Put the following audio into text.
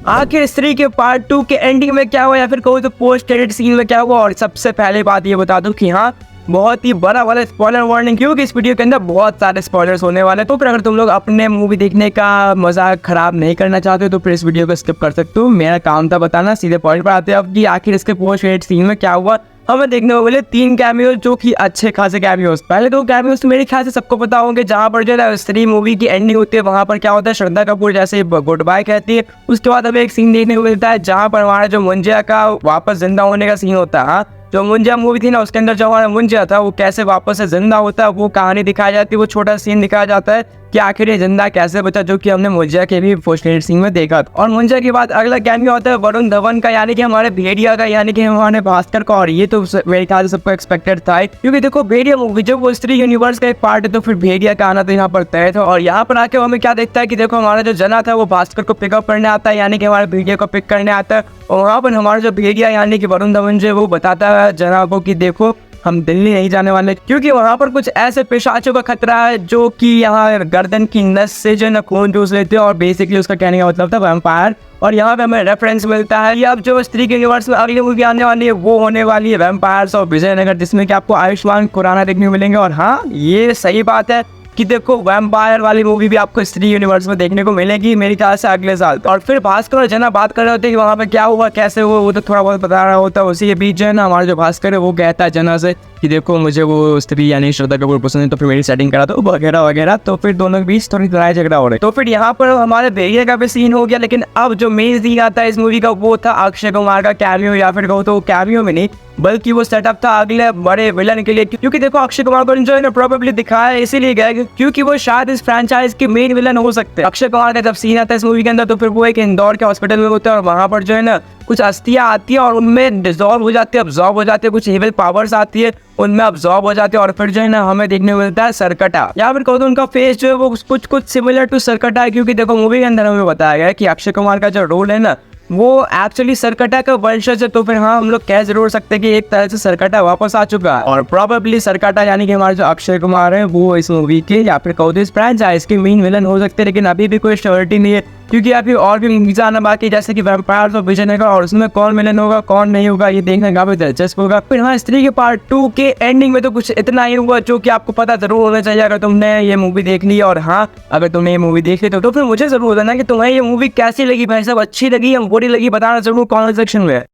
आखिर स्त्री के पार्ट 2 के एंडिंग में क्या हुआ या फिर कहूँ तो पोस्ट क्रेडिट सीन में क्या हुआ। और सबसे पहले बात ये बता दूं कि हाँ, बहुत ही बड़ा वाला स्पॉइलर वार्निंग, क्योंकि इस वीडियो के अंदर बहुत सारे स्पॉयलर्स होने वाले हैं। तो फिर अगर तुम लोग अपने मूवी देखने का मजा खराब नहीं करना चाहते तो फिर इस वीडियो को स्किप कर सकते हो। मेरा काम था बताना, सीधे पॉइंट पर आते हैं अब कि आखिर इसके पोस्ट क्रेडिट सीन में क्या हुआ। हमें देखने को मिले 3 कैमियोज जो कि अच्छे खासे कैमियोज। पहले 2 कैमियोज तो मेरे ख्याल से सबको पता होंगे, जहाँ पर जो है स्त्री मूवी की एंडिंग होती है वहाँ पर क्या होता है, श्रद्धा कपूर जैसे गुड बाय कहती है। उसके बाद हमें एक सीन देखने को मिलता है जहाँ पर हमारा जो मुंजिया का वापस जिंदा होने का सीन होता है। हाँ, जो मुंजिया मूवी थी ना उसके अंदर जो हमारा मुंजिया था वो कैसे वापस से जिंदा होता है वो कहानी दिखाई जाती है, वो छोटा सीन दिखाया जाता है कि आखिर ये जिंदा कैसे बचा, जो कि हमने मुंजिया के भी पोस्ट क्रेडिट सीन में देखा। और मुंजिया के बाद अगला कैमियो होता है वरुण धवन का, यानी कि हमारे भेड़िया का, यानी कि हमारे भास्कर का। और ये तो मेरे ख्याल से सबको एक्सपेक्टेड था, क्योंकि देखो भेड़िया मूवी जब वो स्त्री यूनिवर्स का एक पार्ट है तो फिर भेड़िया का आना तो यहाँ पर तय था। और यहाँ पर आके हमें क्या देखता है कि देखो हमारा जो जना था वो भास्कर को पिकअप करने आता है, यानी कि हमारे भेड़िया को पिक करने आता है। और वहाँ पर हमारा जो भेड़िया यानी कि वरुण धवन जो है वो बताता है जना को कि देखो हम दिल्ली नहीं जाने वाले, क्योंकि वहाँ पर कुछ ऐसे पिशाचों का खतरा है जो कि यहाँ गर्दन की नस से जो है खून चूस लेते हैं। और बेसिकली उसका कहने का मतलब था वैम्पायर। और यहाँ पे हमें रेफरेंस मिलता है, ये अब जो स्त्री के यूनिवर्स में अगली मूवी आने वाली है वो होने वाली है वैम्पायर्स और विजयनगर, जिसमें कि आपको आयुष्मान खुराना देखने को मिलेंगे। और हाँ, ये सही बात है कि देखो वैम्पायर वाली मूवी भी आपको स्त्री यूनिवर्स में देखने को मिलेगी मेरी ख्याल से अगले साल। और फिर भास्कर और जना बात कर रहे होते हैं कि वहाँ पे क्या हुआ कैसे हुआ, वो तो थोड़ा बहुत बता रहा होता है। उसी के बीच जो है ना हमारा जो भास्कर है वो कहता है जना से कि देखो मुझे वो स्त्री यानी श्रद्धा कपूर पसंद है तो फिर मेरी सेटिंग करा दो वगैरह वगैरह। तो फिर दोनों के बीच थोड़ी लड़ाई झगड़ा हो रही है। तो फिर यहाँ पर हमारे भेड़िया का भी सीन हो गया। लेकिन अब जो मेन सीन आता है इस मूवी का वो था अक्षय कुमार का कैमियो, या फिर कहो तो कैमियो में नहीं बल्कि वो सेटअप था अगले बड़े विलन के लिए। क्योंकि देखो अक्षय कुमार को जो है ना प्रोबेबली दिखाया इसीलिए गया क्योंकि वो शायद इस फ्रेंचाइज के मेन विलन हो सकते हैं। अक्षय कुमार का जब सीन आता है इस मूवी के अंदर तो फिर वो एक इंदौर के हॉस्पिटल में होता है और वहां पर जो है ना कुछ अस्थियां आती है और उनमें डिजॉल्व हो जाती है, अब्जॉर्ब हो जाती है, कुछ इविल पावर्स आती है उनमें अब्जॉर्ब हो जाते हैं। और फिर जो है ना हमें देखने को मिलता है सरकटा, या फिर कहो तो उनका फेस जो है वो कुछ सिमिलर टू सरकटा है। क्योंकि देखो मूवी के अंदर हमें बताया गया है कि अक्षय कुमार का जो रोल है ना वो एक्चुअली सरकटा का वंशज है। तो फिर हाँ, हम लोग कह जरूर सकते हैं कि एक तरह से सरकटा वापस आ चुका है। और प्रोबेबली सरकटा यानी कि हमारे जो अक्षय कुमार है वो इस मूवी के या फिर कहो तो इस फ्रेंचाइज के मेन विलन हो सकते हैं। लेकिन अभी भी कोई श्योरिटी नहीं है क्योंकि अभी और भी मूवीज आना बाकी, जैसे कि वैम्पायर्स और विजयनगर, और उसमें कौन विलन होगा कौन नहीं होगा ये देखने काफी दिलचस्प होगा। फिर हाँ, स्त्री के पार्ट 2 के एंडिंग में तो कुछ इतना ही हुआ जो कि आपको पता जरूर होना चाहिए अगर तुमने ये मूवी देख ली। और हाँ, अगर तुमने ये मूवी देख ली तो फिर मुझे जरूर बताना कि तुम्हें ये मूवी कैसी लगी, भाई साहब अच्छी लगी या बुरी लगी, बताना जरूर कमेंट सेक्शन में।